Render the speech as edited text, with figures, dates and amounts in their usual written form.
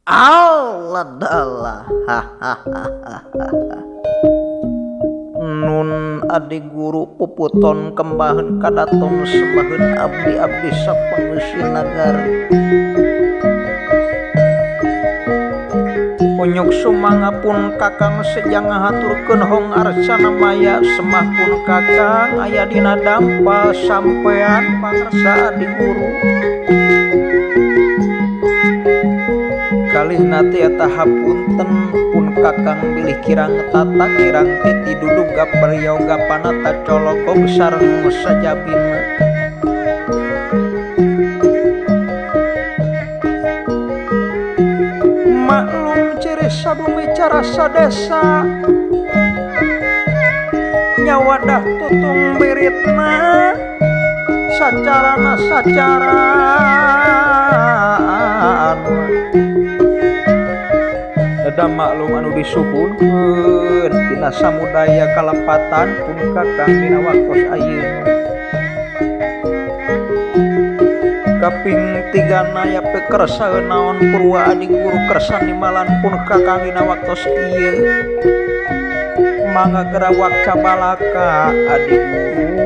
Allah adalah Nun adik guru puputon kembahan kadaton sembahan abdi-abdi sapengeusi nagari Unyuk sumangapun kakang sejang ngahaturkeun hong arsana maya semah pun kakang aya dina dampal sampean pangarsa adik guru kalih nate eta hapunten pun kakang bilih kirang tata kirang titi duduk gaparioga panata colokog sareng sajabina maklum ciri sadumi cara sadesa nyawadah tutung biritna sacarana Dada maklum anu disuhunkeun tina samudaya kalapatan pun kakang dina waktos ayeuna kaping tigana ya pekersaeun naon purwa adik guru kersa nimalan pun kakang dina waktos ieu mangga gerawak cabalaka adik guru